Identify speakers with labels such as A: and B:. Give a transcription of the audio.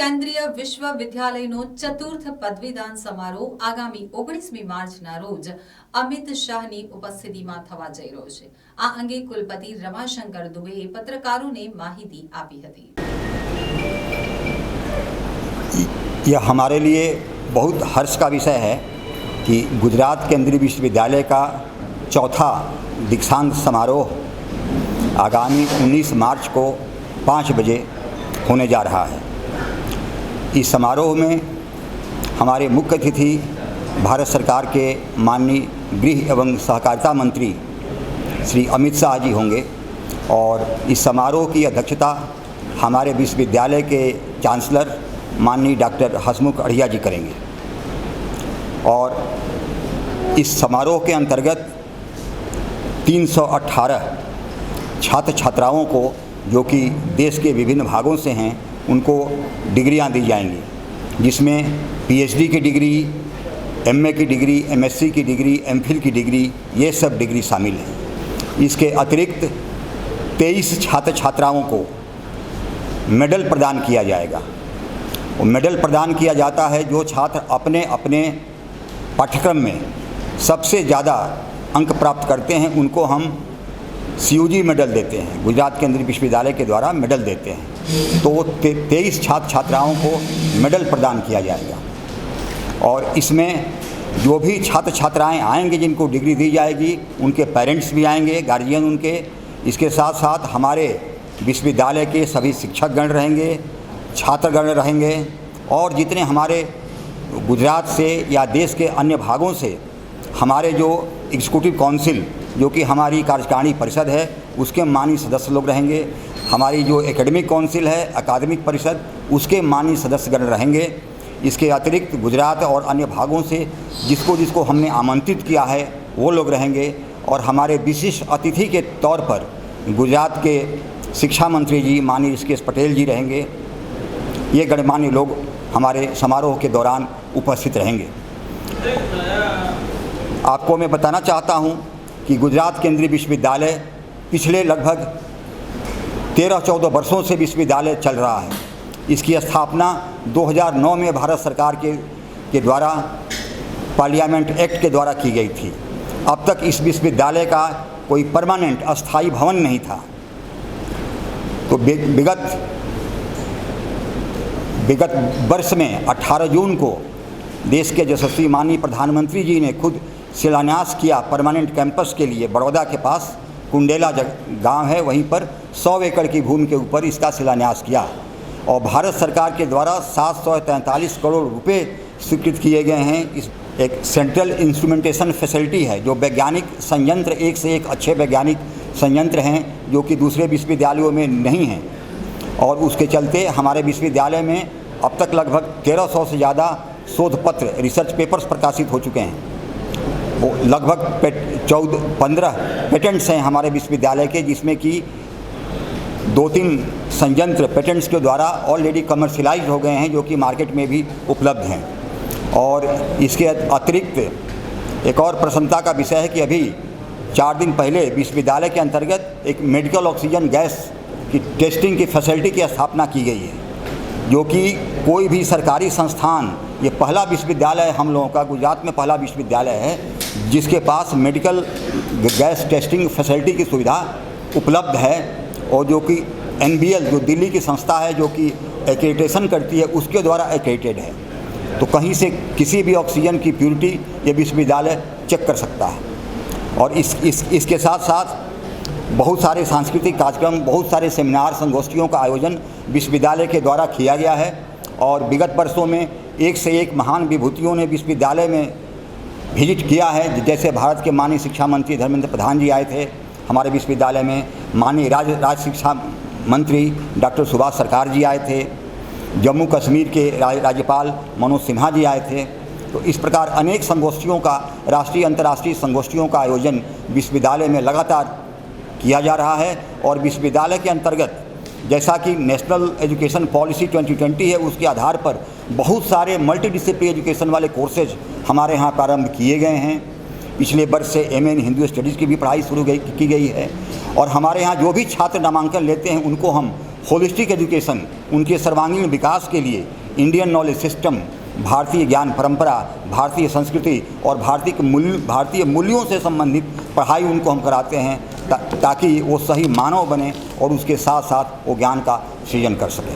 A: કેન્દ્રીય વિશ્વવિદ્યાલયનો ચતુર્થ પદવીદાન સમારોહ આગામી 19મી માર્ચના રોજ અમિત શાહની ઉપસ્થિતિમાં થવા જઈ રહ્યો છે। આ અંગે કુલપતિ રમાશંકર દુબેએ પત્રકારોને માહિતી આપી હતી।
B: यह हमारे लिए बहुत हर्ष का विषय है कि गुजरात केंद्रीय विश्वविद्यालय का चौथा दीक्षांत समारोह आगामी 19 मार्च को 5 बजे होने जा रहा है। इस समारोह में हमारे मुख्य अतिथि भारत सरकार के माननीय गृह एवं सहकारिता मंत्री श्री अमित शाह जी होंगे और इस समारोह की अध्यक्षता हमारे विश्वविद्यालय के चांसलर माननीय डॉक्टर हसमुख अढ़िया जी करेंगे। और इस समारोह के अंतर्गत 318 छात्र छात्राओं को जो कि देश के विभिन्न भागों से हैं उनको डिग्रियां दी जाएंगी, जिसमें पीएचडी की डिग्री, एमए की डिग्री, एमएससी की डिग्री, एमफिल की डिग्री, ये सब डिग्री शामिल हैं। इसके अतिरिक्त 23 छात्र छात्राओं को मेडल प्रदान किया जाएगा। और मेडल प्रदान किया जाता है जो छात्र अपने अपने पाठ्यक्रम में सबसे ज़्यादा अंक प्राप्त करते हैं, उनको हम सीयूजी मेडल देते हैं, गुजरात केंद्रीय विश्वविद्यालय के द्वारा मेडल देते हैं। तो 23 छात्र छात्राओं को मेडल प्रदान किया जाएगा। और इसमें जो भी छात्र छात्राएं आएंगे जिनको डिग्री दी जाएगी, उनके पेरेंट्स भी आएंगे, गार्जियन उनके। इसके साथ साथ हमारे विश्वविद्यालय के सभी शिक्षकगण रहेंगे, छात्रगण रहेंगे और जितने हमारे गुजरात से या देश के अन्य भागों से हमारे जो एग्जीक्यूटिव काउंसिल जो कि हमारी कार्यकारिणी परिषद है उसके माननीय सदस्य लोग रहेंगे, हमारी जो एकेडमिक काउंसिल है अकादमिक परिषद उसके माननीय सदस्यगण रहेंगे। इसके अतिरिक्त गुजरात और अन्य भागों से जिसको हमने आमंत्रित किया है वो लोग रहेंगे। और हमारे विशिष्ट अतिथि के तौर पर गुजरात के शिक्षा मंत्री जी माननीय ऋषिकेश पटेल जी रहेंगे। ये गणमान्य लोग हमारे समारोह के दौरान उपस्थित रहेंगे। आपको मैं बताना चाहता हूँ कि गुजरात केंद्रीय विश्वविद्यालय पिछले लगभग 13-14 वर्षों से विश्वविद्यालय चल रहा है। इसकी स्थापना 2009 में भारत सरकार के द्वारा पार्लियामेंट एक्ट के द्वारा की गई थी। अब तक इस विश्वविद्यालय का कोई परमानेंट अस्थायी भवन नहीं था। तो विगत वर्ष में 18 जून को देश के यशस्वी माननीय प्रधानमंत्री जी ने खुद शिलान्यास किया परमानेंट कैंपस के लिए। बड़ौदा के पास कुंडेला गांव है, वहीं पर 100 एकड़ की भूमि के ऊपर इसका शिलान्यास किया। और भारत सरकार के द्वारा 743 करोड़ रुपए स्वीकृत किए गए हैं। इस एक सेंट्रल इंस्ट्रूमेंटेशन फैसिलिटी है जो वैज्ञानिक संयंत्र, एक से एक अच्छे वैज्ञानिक संयंत्र हैं जो कि दूसरे विश्वविद्यालयों में नहीं हैं। और उसके चलते हमारे विश्वविद्यालय में अब तक लगभग 1300 से ज़्यादा शोध पत्र, रिसर्च पेपर्स प्रकाशित हो चुके हैं। वो लगभग 15 पेटेंट्स हैं हमारे विश्वविद्यालय के, जिसमें कि 2-3 संयंत्र पेटेंट्स के द्वारा ऑलरेडी कमर्शियलाइज हो गए हैं जो कि मार्केट में भी उपलब्ध हैं। और इसके अतिरिक्त एक और प्रसन्नता का विषय है कि अभी 4 दिन पहले विश्वविद्यालय के अंतर्गत एक मेडिकल ऑक्सीजन गैस की टेस्टिंग की फैसिलिटी की स्थापना की गई है, जो कि कोई भी सरकारी संस्थान, ये पहला विश्वविद्यालय हम लोगों का गुजरात में पहला विश्वविद्यालय है जिसके पास मेडिकल गैस टेस्टिंग फैसिलिटी की सुविधा उपलब्ध है। और जो कि NBL जो दिल्ली की संस्था है जो कि एक्रेडिटेशन करती है उसके द्वारा एक्रेडिटेड है। तो कहीं से किसी भी ऑक्सीजन की प्योरिटी ये विश्वविद्यालय चेक कर सकता है। और इसके साथ साथ बहुत सारे सांस्कृतिक कार्यक्रम, बहुत सारे सेमिनार, संगोष्ठियों का आयोजन विश्वविद्यालय के द्वारा किया गया है। और विगत वर्षों में एक से एक महान विभूतियों ने विश्वविद्यालय में विजिट किया है। जैसे भारत के माननीय शिक्षा मंत्री धर्मेंद्र प्रधान जी आए थे हमारे विश्वविद्यालय में, माननीय राज्य शिक्षा मंत्री डॉक्टर सुभाष सरकार जी आए थे, जम्मू कश्मीर के राज्यपाल मनोज सिन्हा जी आए थे। तो इस प्रकार अनेक संगोष्ठियों का, राष्ट्रीय अंतर्राष्ट्रीय संगोष्ठियों का आयोजन विश्वविद्यालय में लगातार किया जा रहा है। और विश्वविद्यालय के अंतर्गत जैसा कि नेशनल एजुकेशन पॉलिसी 2020 है, उसके आधार पर बहुत सारे मल्टीडिसिप्लिनरी एजुकेशन वाले कोर्सेज हमारे यहाँ प्रारंभ किए गए हैं। पिछले वर्ष से एमए इन हिंदू स्टडीज़ की भी पढ़ाई शुरू की गई है। और हमारे यहाँ जो भी छात्र नामांकन लेते हैं उनको हम होलिस्टिक एजुकेशन, उनके सर्वांगीण विकास के लिए इंडियन नॉलेज सिस्टम, भारतीय ज्ञान परंपरा, भारतीय संस्कृति और भारतीय मूल्यों से संबंधित पढ़ाई उनको हम कराते हैं ताकि वो सही मानव बने और उसके साथ साथ वो ज्ञान का सृजन कर सके।